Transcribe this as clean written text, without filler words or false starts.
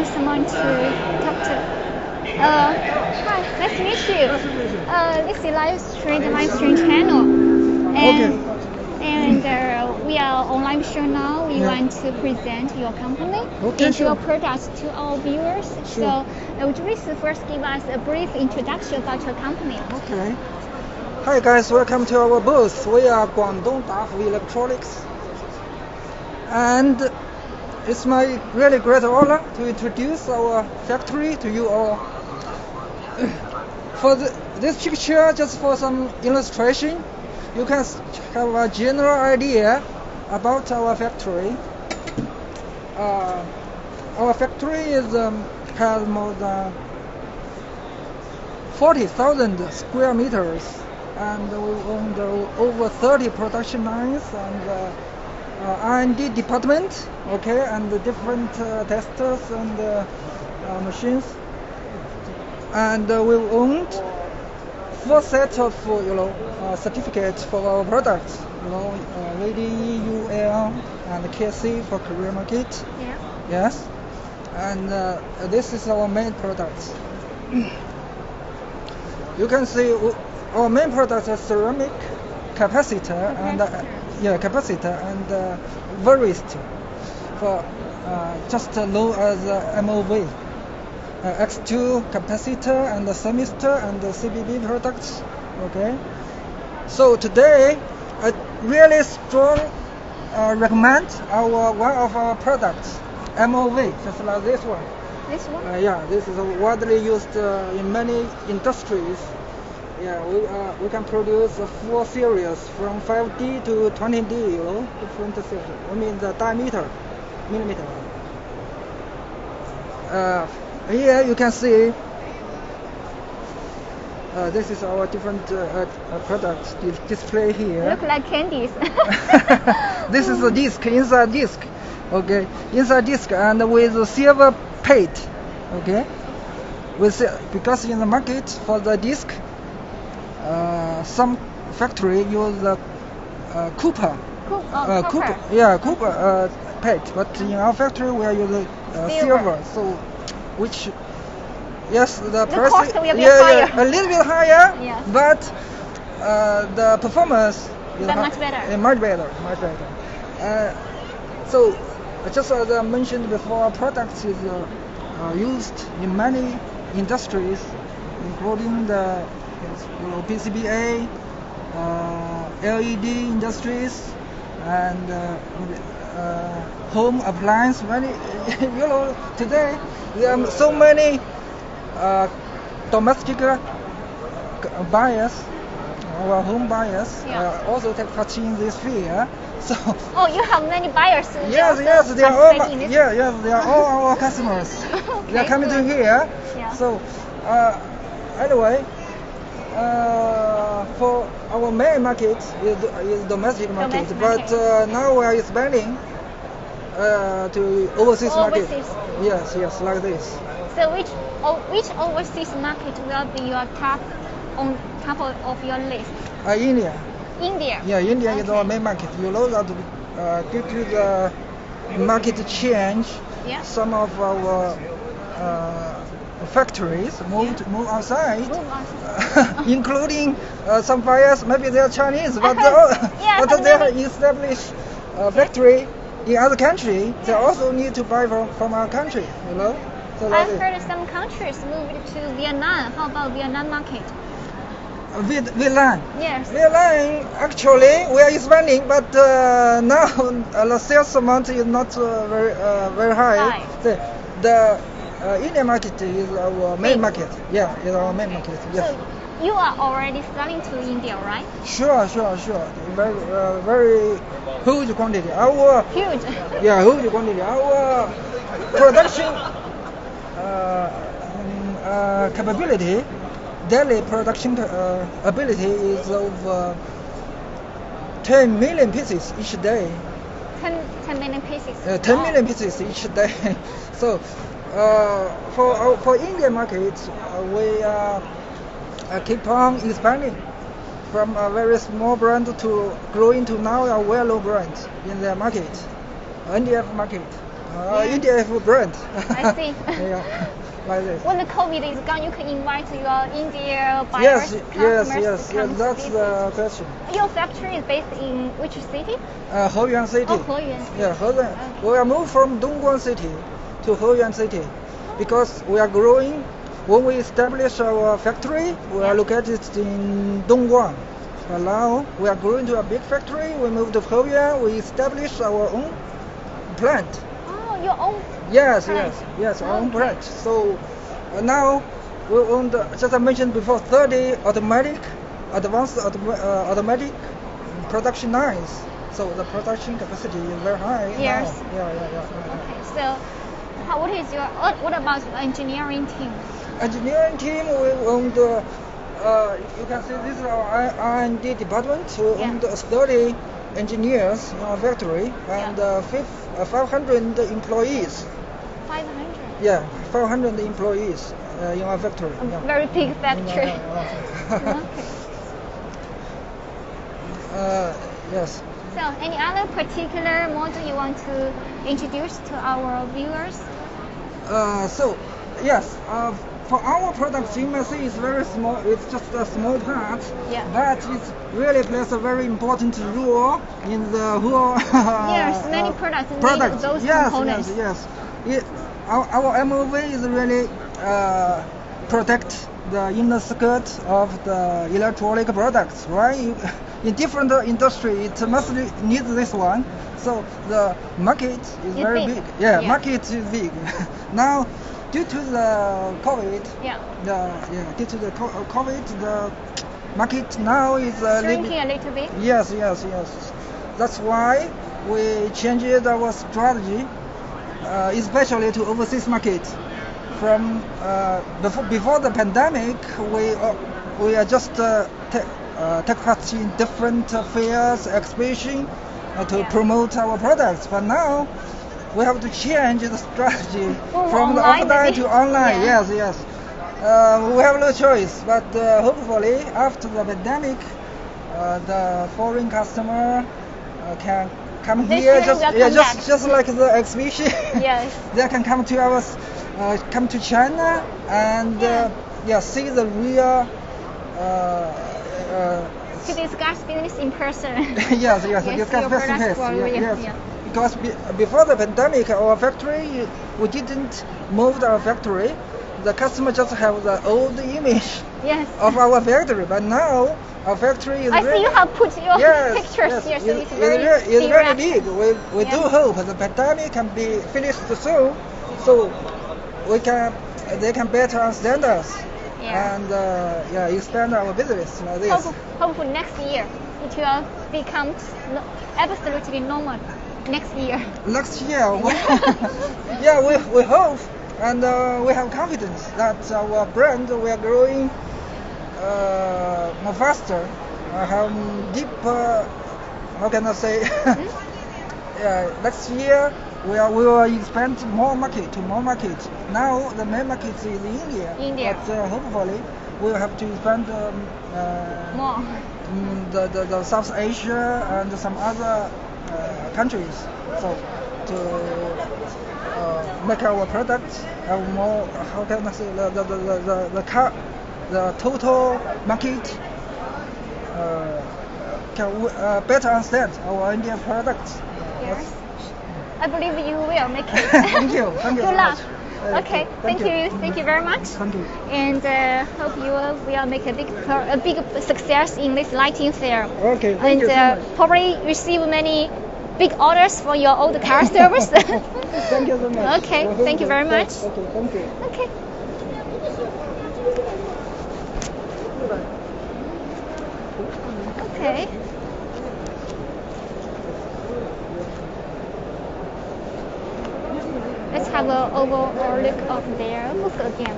want someone to talk to. Hi, nice to meet you. This is Lightstrade channel. And we are on live show now. We want to present your company and your products to our viewers. So would you please first give us a brief introduction about your company? Okay. Hi guys, welcome to our booth. We are GuangDong Dafu Electronics. And it's my really great honor to introduce our factory to you all. For this picture, just for some illustration, you can have a general idea about our factory. Our factory has more than 40,000 square meters, and we own over 30 production lines and R&D department, and the different testers and machines. And we owned 4 sets of certificates for our products, VDE, UL, and KC for Korean market. Yeah. Yes. And this is our main products. You can see our main products are ceramic, capacitor, and resistor for just low as MOV. X2 capacitor and the thermistor and the CBB products. So today I really strong recommend one of our products, MOV, just like this one. This one? This is widely used in many industries. We can produce a full series from 5D to 20D, different series. I mean the diameter, millimeter. Here you can see this is our different products display here. Look like candies. This is a disc, inside disc. Inside disc and with a silver plate. Because in the market for the disc, some factory use the copper. Copper plate, but in our factory we are using silver. So, the price cost will be higher. A little bit higher, yes. But the performance is much better. Much better. So, just as I mentioned before, our products is used in many industries, including the PCBA, LED industries, and home appliance. Today there are so many domestic buyers, our home buyers, also take part in this field. So. Oh, you have many buyers. Yes, they are all our customers. They are coming to here. Yeah. So, anyway. For our main market is domestic market, but now we are expanding to overseas market. Yes, like this. So which overseas market will be your top of your list? India. India. Yeah, India is our main market. You know that due to the market change, some of our factories move outside, including some buyers. Maybe they are Chinese, but they have established a factory in other country. They also need to buy from our country. So I've heard some countries moved to Vietnam. How about Vietnam market? Vietnam. Yes. Vietnam, actually, we are expanding, but now the sales amount is not very high. The Indian market is our main market. Yeah, is our main market. Yes. So you are already selling to India, right? Sure. Very huge quantity. Huge. Yeah, huge quantity. Our production capability, daily production ability is of 10 million pieces each day. 10 million pieces. 10 million pieces each day. So. For Indian market, we keep on expanding from a very small brand to growing to now a well-known brand in the market, NDF market. ETF brand. I see. Yeah, like this. When the COVID is gone, you can invite your India buyers, Yes. to That's visit. the question. Your factory is based in which city? Heyuan City. Oh, Heyuan City. Yeah, Heyuan. Okay. We are moved from Dongguan City to Heyuan City because we are growing. When we establish our factory, we are located in Dongguan. But now we are growing to a big factory. We moved to Heyuan. We established our own plant. Oh, your own. Yes, plant. our own plant. So now we own, just I mentioned before, 30 advanced automatic production lines. So the production capacity is very high. Yes. Now. Yeah. Okay. So, what about the engineering team? Engineering team, we own the. You can see this is our R&D department. We own 30 engineers in our factory and 500 employees. 500. Yeah, 500 employees in our factory. Very big factory. Yes. So, any other particular model you want to introduce to our viewers? Yes. For our product, CMC is very small. It's just a small part. Yeah. But it really plays a very important role in the whole. Yes, many products need those components. Yes. Our MOV is really protect the inner skirt of the electronic products, right? In different industry, it must need this one. So the market is very big. Yeah, market is big. Now, due to the COVID, due to the COVID, the market now is shrinking a little bit. Yes. That's why we changed our strategy, especially to overseas market. From before the pandemic, we are just take part in different fairs, exhibition to promote our products. But now we have to change the strategy from the offline to online. Yes. We have no choice. But hopefully, after the pandemic, the foreign customer can come here just like the exhibition. Yes. They can come to come to China and see the real. To discuss business in person. Yes, discuss business. Yes. Because before the pandemic, our factory, we didn't move our factory. The customer just have the old image of our factory. But now our factory is. I see you have put your pictures here, so it's very big. We do hope the pandemic can be finished soon, so they can better understand us. And expand our business like this. Hopefully next year it will become absolutely normal. Next year. Next year, we hope and we have confidence that our brand will growing more faster. Have deeper. How can I say? Next year we will expand more market. Now the main market is India. But hopefully we will have to expand more. The South Asia and some other countries. So to make our products have more. How can I say the total market can better understand our Indian products. Yes. I believe you will make it. Thank you. Good luck. Okay, thank you very much. Thank you. And hope you will make a big success in this lighting fair. Okay, thank you so much. Probably receive many big orders for your old car service. Thank you so much. Okay, thank you very much. Okay, thank you. Okay. Okay. Let's have an overall look of their booth again.